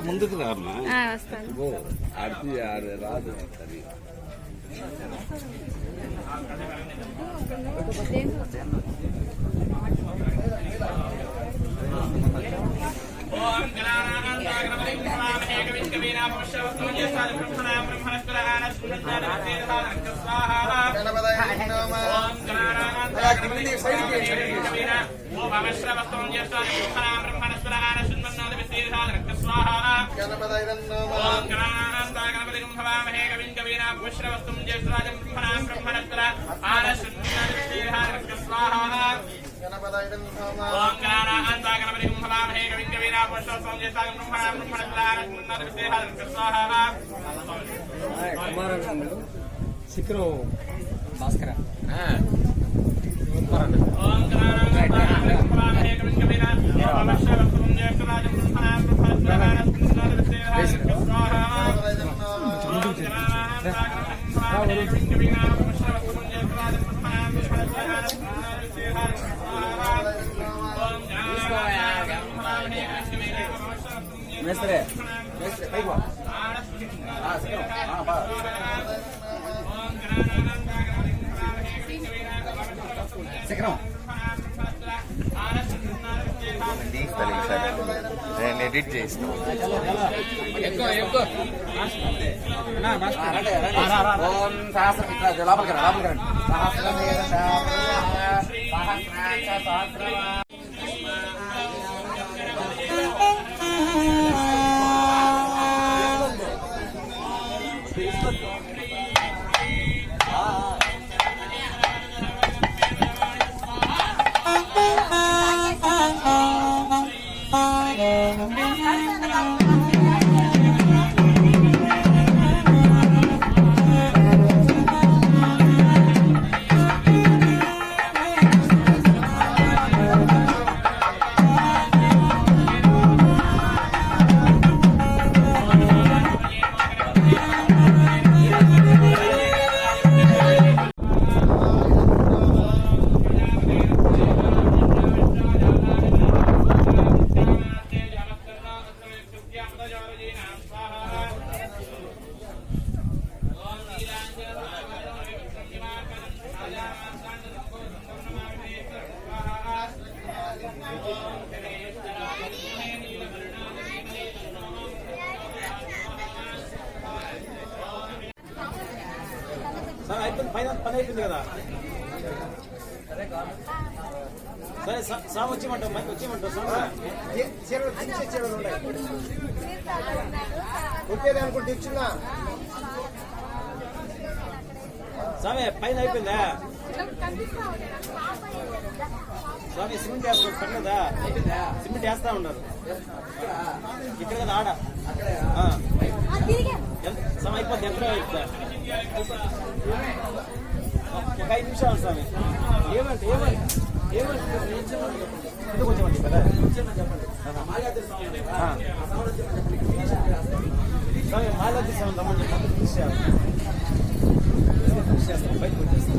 ముందుకు రామ్మా. వస్తాను. ఆడికి రాదు అది. శిఖరం భాస్కర మేస్త్రే పైకి శిఖరం నేను ఎడిట్ చేస్తాను. లోపలికి రండి. పని అయిపోయింది కదా. సరే సాగు వచ్చేయమంటావు, పైకి వచ్చేయమంటావు. చీరలు చిన్న చీరలు ఉన్నాయి కొట్టేది అనుకుంటే ఇచ్చిందా స్వామి? పైన అయిపోయిందా స్వామి? సిమెంట్ వేస్తా పర్లేదా? సిమెంట్ వేస్తా ఉన్నారు ఇక్కడ కదా ఆడ స్వామి. అయిపోద్ది ఎంత అయిపోతా? ఒక 5 నిమిషాలు స్వామి. ఏమంటే ఎందుకు వచ్చామండి కదా స్వామి? మాలాది స్వామి రమ్మని చెప్పి బయటకు వచ్చేస్తాం.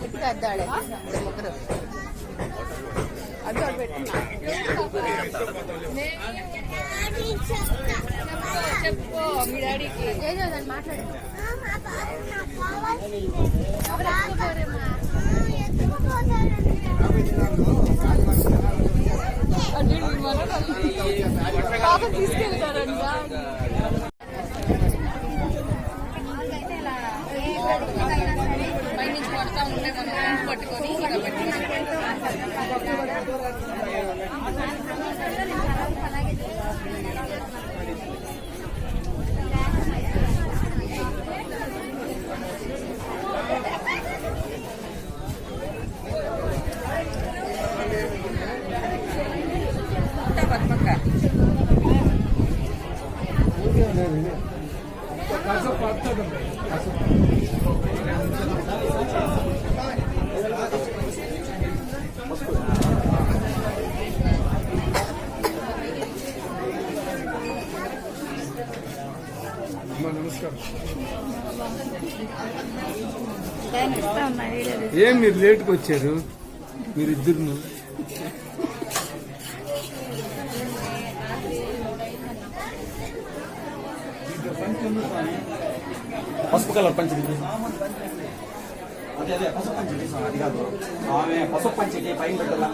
ఇప్పుడు అద్దాడే ముగ్గురు అద్దు పెట్టున్నా చెప్పు మీ డాడీకి ఏదో దాన్ని మాట్లాడు తీసుకెళ్తారండి పైనుంచి పడతా ఉంటే మనం పట్టుకొని ఏం మీరు లేట్కి వచ్చారు మీరిద్దరు పసుపు కలర్ పంచి అదే అదే పసుపు పంచి అది కాదు ఆమె పసుపు పంచికి పైన పెట్టాల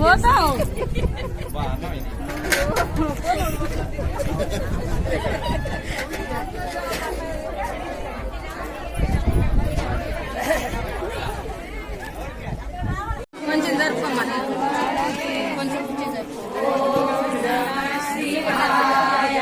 పోతాం కొంచెం జరుపుకోమని కొంచెం శివాయ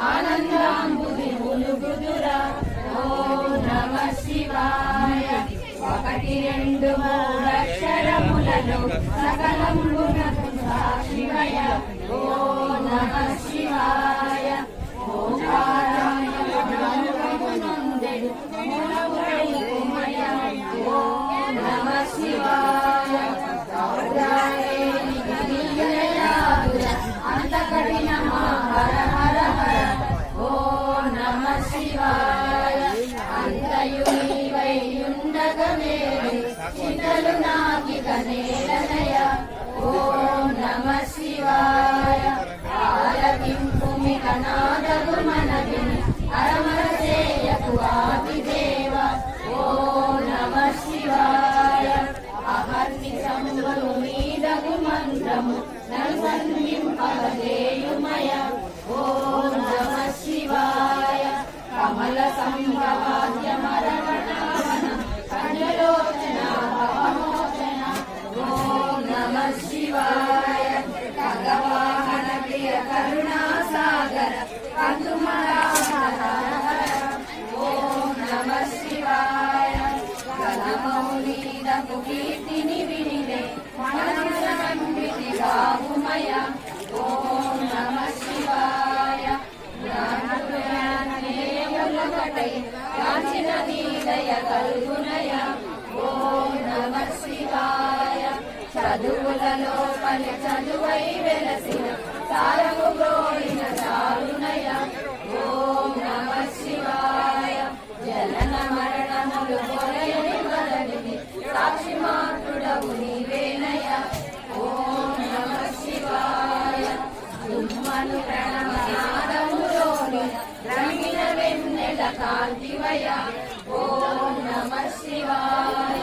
ఆనందాంబుది ములుగుదురా ఓం నమ శివాయ. 1 2 3 అక్షరములలో సకలంబునకు సాక్షివయ ఓం నమ శివాయ. ఓంకారాయ బ్రహ్మమునందెడు మూలములై ఉమయ ఓం నమ శివాయ. అంత కఠినమా హర హర హర ఓం నమ శివాయ. అంతయు నీవైయుండగమేలు చింతలు నాకిక నేలనయ ఓం నమ శివాయ. ఆలకింపుమిక నాదగు మనవిని అరమర చేయకు ఆదిదేవ ఓం నమ శివాయ. అహర్ని సంబరు మీదగు మంత్రము నల్సన్నింపగజేయుమయ ఓం నమ శివాయ. కమల సంభవాద్య మరవణావన కంజలోచన భవమోచన ఓం నమ శివాయ. భగవాహన ప్రియ కరుణా సాగర కందుమరాహర ఓం నమ శివాయ. గణమౌలీదకు కీర్తిని వినిదే మనసునంబితి బాహుమయ ఓం నమ శివాయ. జ్ఞానములకటై కాంచిన నీదయ కల్గునయ ఓం నమ శివాయ. చదువులలో పలి చదువై వెలసిన సారము గోడిన చాలునయ ఓం నమ శివాయ. జనన మరణములు కొరయని వదలిని సాక్షి మాతృడవు నీవేనయ ఓం నమ శివాయ. తుమ్మను ప్రణమనాదములోని రమిన వెన్నెల కాంతివయ ఓం నమ శివాయ.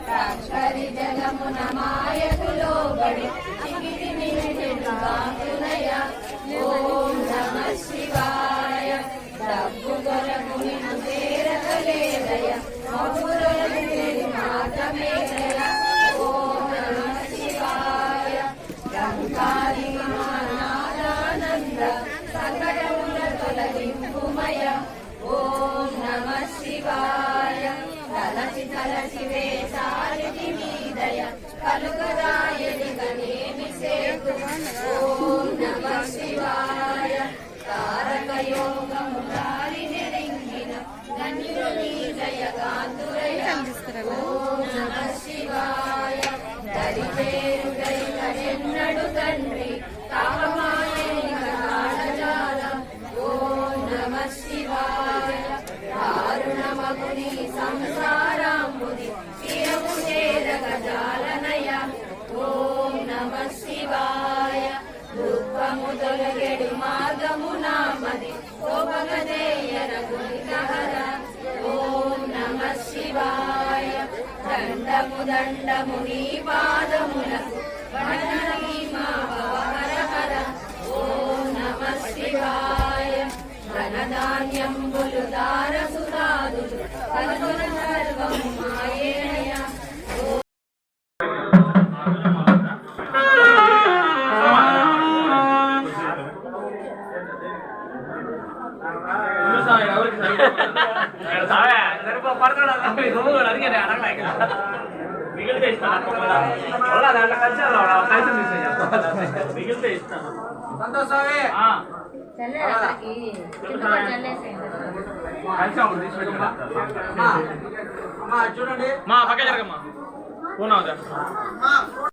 రాక్షరి జగమున మాయకులో బడి చిగిరి నిలిచెడు కాంతునయ ఓం నమ శివాయ. డబ్బు కొరకు నిన్ను చేరగలేదయ మధురలు మాత్రమేదయ ఓం నమ శివాయ. రంకారి నాదానంద సంకటముల తొలగింపుమయ ఓం నమ శివాయ. తలచి తలచి వేసాలిటి మీదయ కలుగదాయని గణేమి సేతు ఓం నమ శివాయ. తారక యోగము దారి నెరింగిన గణ్యులు నీదయ కాంతురయ ఓం నమ శివాయ. దరిపేరుడై కరెన్నడు తండ్రి తాపమాయని కాళజాల ఓం నమ శివాయ. దారుణమగుని సంసారాంబుది చిరము చేరగ జాలనయ ఓం భోగగదేయ రఘుహితహర ఓం నమః శివాయ దండము దండము నీ పాదములకు వందనమి మా భవహర హర ఓం నమః శివాయ ధనధాన్యంబులు దారసురాదులు కనుగొన సర్వం మాయేనయ మిగిలితే ఇస్తాను మిగిలితే ఇస్తాను చూడండి మా పక్క జరగమ్మా